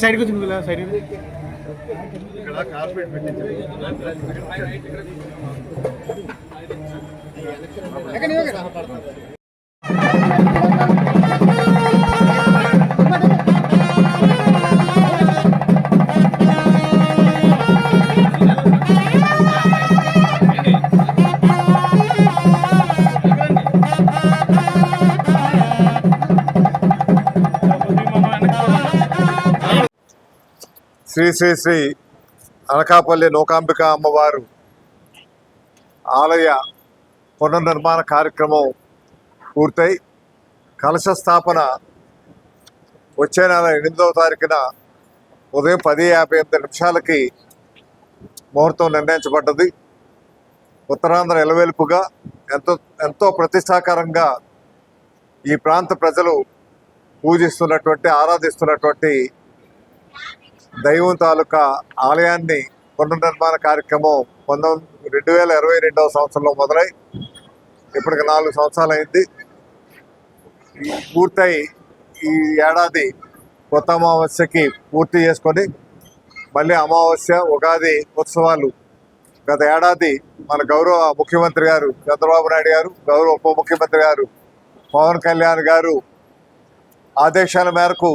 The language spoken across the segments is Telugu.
సైడ్ సైడ్ ఇక్కడ కార్పెట్ పెట్టించారు. శ్రీ శ్రీ శ్రీ అనకాపల్లి నూకాంబిక అమ్మవారు ఆలయ పునర్నిర్మాణ కార్యక్రమం పూర్తయి కలశ స్థాపన వచ్చే నెల 8వ తారీఖున ఉదయం 10:58 ముహూర్తం నిర్ణయించబడ్డది. ఉత్తరాంధ్ర ఎలవేల్పుగా ఎంతో ప్రతిష్టాకరంగా ఈ ప్రాంత ప్రజలు పూజిస్తున్నటువంటి ఆరాధిస్తున్నటువంటి దైవం తాలూకా ఆలయాన్ని పునర్నిర్మాణ కార్యక్రమం 2022వ సంవత్సరంలో మొదలై ఇప్పటికి 4 సంవత్సరాలు అయింది. పూర్తయి ఈ ఏడాది కొత్త అమావాస్యకి పూర్తి చేసుకొని మళ్ళీ అమావాస్య ఉగాది ఉత్సవాలు గత ఏడాది మన గౌరవ ముఖ్యమంత్రి గారు చంద్రబాబు నాయుడు గారు, గౌరవ ఉప ముఖ్యమంత్రి గారు పవన్ కళ్యాణ్ గారు ఆదేశాల మేరకు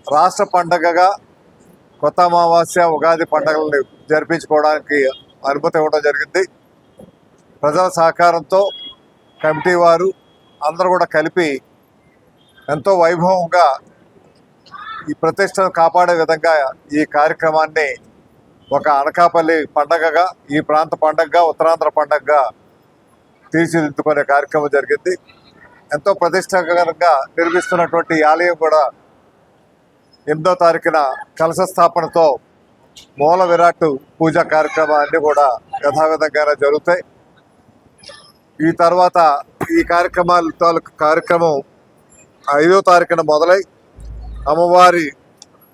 రాష్ట్ర పండగగా కొత్త అమావాస్య ఉగాది పండుగలను జరిపించుకోవడానికి అనుమతి ఇవ్వడం జరిగింది. ప్రజల సహకారంతో కమిటీ వారు అందరూ కూడా కలిపి ఎంతో వైభవంగా ఈ ప్రతిష్టను కాపాడే విధంగా ఈ కార్యక్రమాన్ని ఒక అనకాపల్లి పండగగా, ఈ ప్రాంత పండగగా, ఉత్తరాంధ్ర పండగగా తీర్చిదిద్దుకునే కార్యక్రమం జరిగింది. ఎంతో ప్రతిష్టాకరంగా నిర్మిస్తున్నటువంటి ఈ ఆలయం కూడా 8వ తారీఖున కలశ స్థాపనతో మూల విరాట్ పూజా కార్యక్రమాలన్నీ కూడా యథావిధంగానే జరుగుతాయి. ఈ తర్వాత ఈ కార్యక్రమం 5వ తారీఖున మొదలై అమ్మవారి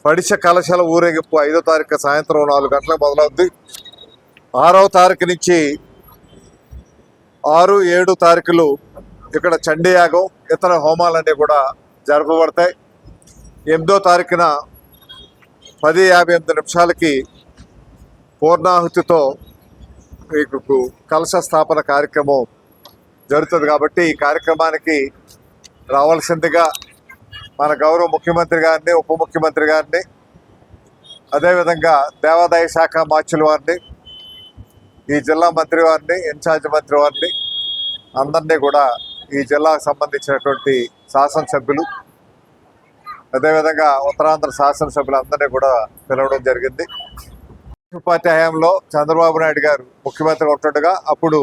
పడిశ కలశాల ఊరేగింపు 5వ తారీఖు సాయంత్రం 4 గంటలకు మొదలవుద్ది. 6వ తారీఖు నుంచి 6, 7 తారీఖులు ఇక్కడ చండీయాగం ఇతర హోమాలన్నీ కూడా జరపబడతాయి. 8వ తారీఖున 10:58 పూర్ణాహుతితో మీకు కలశ స్థాపన కార్యక్రమం జరుగుతుంది. కాబట్టి ఈ కార్యక్రమానికి రావాల్సిందిగా మన గౌరవ ముఖ్యమంత్రి గారిని, ఉప ముఖ్యమంత్రి గారిని, అదేవిధంగా దేవాదాయ శాఖ మార్చుల వారిని, ఈ జిల్లా మంత్రి వారిని, ఇన్ఛార్జ్ మంత్రి వారిని అందరినీ కూడా ఈ జిల్లాకు సంబంధించినటువంటి శాసనసభ్యులు, అదేవిధంగా ఉత్తరాంధ్ర శాసనసభ్యులందరినీ కూడా పిలవడం జరిగింది. పార్టీ హయాంలో చంద్రబాబు నాయుడు గారు ముఖ్యమంత్రి ఉంటుండగా అప్పుడు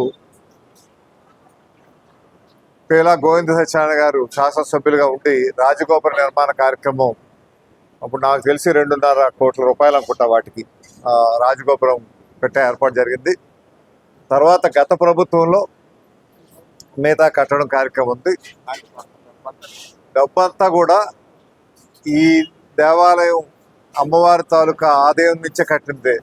పేలా గోవింద సత్యనారాయణ గారు శాసనసభ్యులుగా ఉండి రాజగోపుర నిర్మాణ కార్యక్రమం అప్పుడు నాకు తెలిసి 2.5 కోట్ల రూపాయలు అనుకుంటా వాటికి రాజగోపురం పెట్టే ఏర్పాటు జరిగింది. తర్వాత గత ప్రభుత్వంలో మిగతా కట్టడం కార్యక్రమం ఉంది. డబ్బంతా కూడా ఈ దేవాలయం అమ్మవారి తాలూకా ఆదాయం నుంచే కట్టిందే.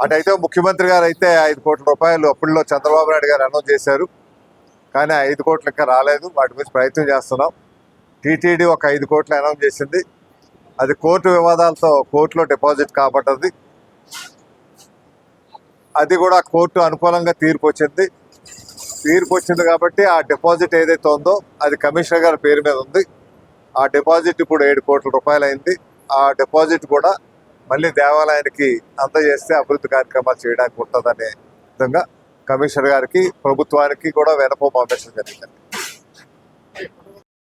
అటైతే ముఖ్యమంత్రి గారు అయితే 5 కోట్ల రూపాయలు అప్పుడులో చంద్రబాబు నాయుడు గారు అనౌన్స్ చేశారు. కానీ 5 కోట్లు ఇంకా రాలేదు. వాటి గురించి ప్రయత్నం చేస్తున్నాం. టీటీడీ ఒక 5 కోట్లు అనౌన్స్ చేసింది. అది కోర్టు వివాదాలతో కోర్టులో డిపాజిట్ కాబట్టది. అది కూడా కోర్టు అనుకూలంగా తీర్పు వచ్చింది కాబట్టి ఆ డిపాజిట్ ఏదైతే ఉందో అది కమిషనర్ గారి పేరు మీద ఉంది. ఆ డిపాజిట్ ఇప్పుడు 7 కోట్ల రూపాయలు అయింది. ఆ డిపాజిట్ కూడా మళ్ళీ దేవాలయానికి అందజేస్తే అభివృద్ధి కార్యక్రమాలు చేయడానికి ఉంటుందనే విధంగా కమిషనర్ గారికి, ప్రభుత్వానికి కూడా వినపం పంపించడం జరిగింది.